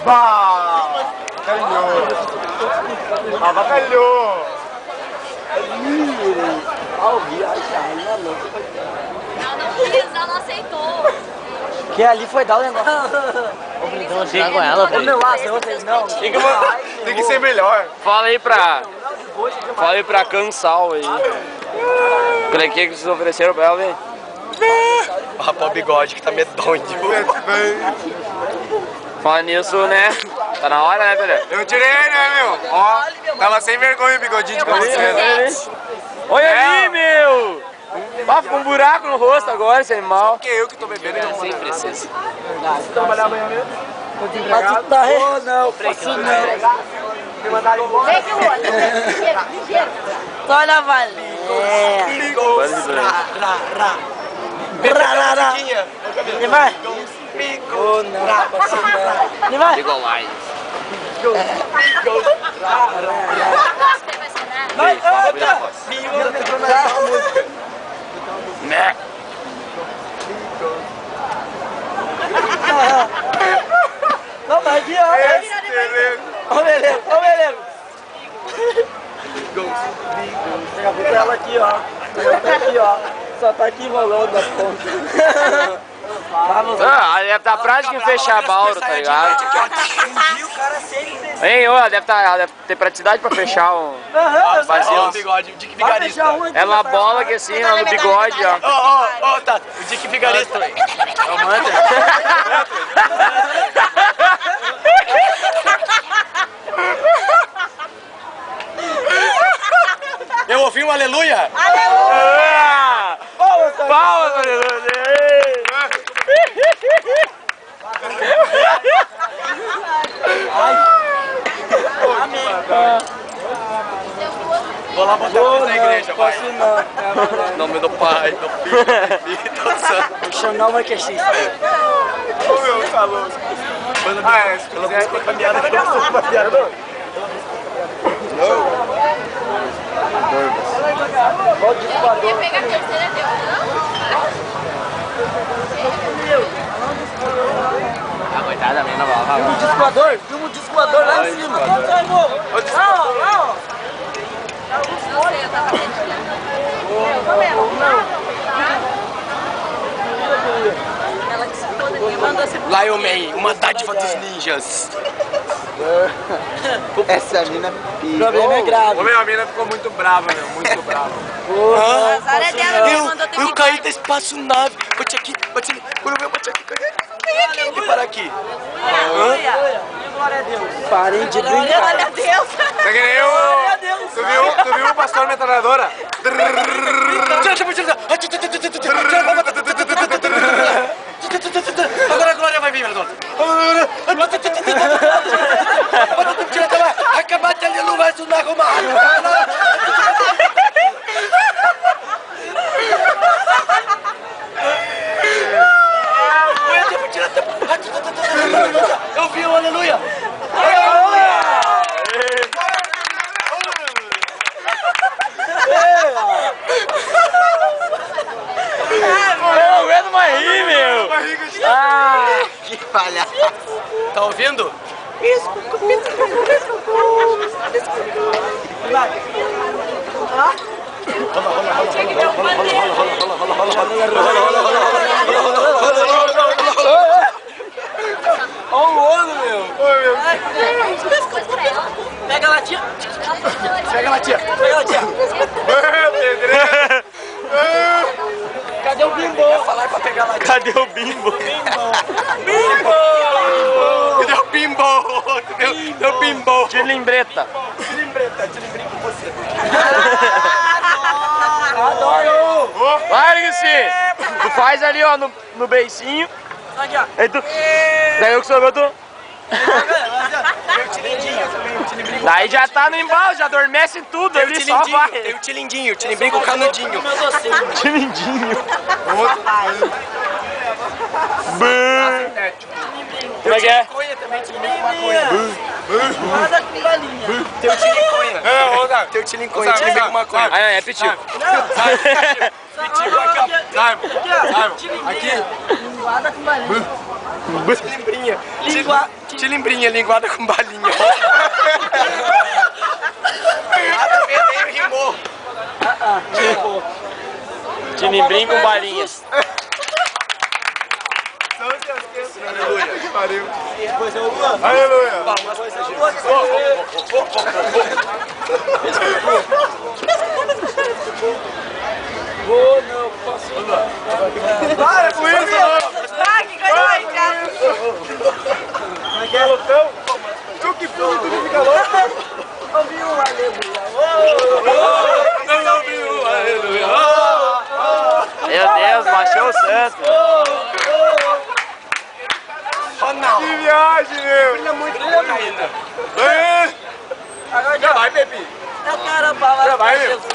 Bah! Calhou! Avacalhou! Ela não aceitou. Que ali foi dar o negócio. Obrigado, tirar com ela, velho. Não. Tem que ser melhor. Fala aí pra Cansal aí. Pra que vocês ofereceram pra ela, velho? O rapaz o bigode que tá medonho. Fala nisso, né? Tá na hora, né, velho? Eu tirei, né, meu? Ó, tava sem vergonha o bigodinho de você. Olha ali, meu! Ah, ficou um buraco no rosto agora, esse animal. Que eu que tô bebendo e não Sim, precisa. Você trabalhar amanhã mesmo? Tô desempregado? Não, posso não. Me mandar embora? Vem que o outro. Ligeiro. Olha, Valé. Ele vai? Oh, não, posso não. Ele vai? Igual mais. Vai, outra. Né? Não, vai aqui, ó. Ô, Beleza. Pega ela aqui, ó. Só tá aqui rolando a ponta. Ah, deve estar prática em fechar a Bauro, tá ligado? Hein, ó, deve ter praticidade pra fechar um vazio. O bigode, o Dick Vigarista. Ela a bola que assim, ó, no bigode, ó. Ó, tá, o Dick Vigarista. É o mantra. Eu ouvi um aleluia. Ah! Palmas, aleluia! Vou lá botar você na igreja, pai. Posso não. Em nome do Pai, do Filho, do Espírito Santo. Vou chamar o Marquexista. Ô, meu, tá louco. Se quiser, tem caminhada pra piada. Quer pegar a terceira deu, A coitada da menina vai lá. Filma o disco voador lá em cima. Lá, ó. não? Não sei, eu tava ela que se foda, ninguém mandou você. Lion Man, uma dádiva dos ninjas. Essa mina o problema é grave. Ô, meu, a mina ficou muito brava, meu, muito brava. Azar é dela, ninguém mandou ter Eu caí da espaçonave. Bate aqui, bate ali. Quando eu bati aqui, e para aqui. Glória a Deus. Parem de brincar. Glória a Deus. Tá que nem eu. Tu viu o pastor metralhadora? Agora a glória vai vir, meu irmão. Acabate ali no verso na eu vi o aleluia! Eu não aguento mais rir, meu! Ah! Que palhaço! Tá ouvindo? Olha o olho, meu. Pega a latinha. Pega a latinha. Cadê o bimbo? Falar pra pegar a latinha. Cadê o bimbo? Cadê o bimbo? Cadê o bimbo? De limbreta. Brinco com você. Adoro. Claro que sim! Tu faz ali, ó, no beicinho. Aqui, ó. Aí tu. Daí eu que sobrou, tu. Eu tilindinho também, o tilindinho. Daí já tá no embalo, já adormece tudo Tem o ali, só tilindinho, vai. tem o tilindinho, o tilindinho com o canudinho. Meu docinho. Tilindinho. Como é que é? Maconha também, tilindinho com maconha. Nada com galinha. Tem o tilinconha. Tem o tilinconha, tilindinho com maconha. Ah, é pitico. Pitico aqui, ó. Aqui. Nada com galinha. Tilimbrinha. Tilimbrinha, linguada com balinha. Nada a ver, nem rimou. Tinimbrim com balinhas. Aleluia. Pariu. Aleluia. Para com isso! Ah, que coisa mais chata. Que é loucão? Tu que filme, tu que fica louco? Ouvi um aleluia. Não ouviu, aleluia. Meu Deus, baixou o santo. Que viagem, meu! Brilha muito cocaína. Já vai, Pepe. Eu quero falar Já vai, pra meu. Jesus.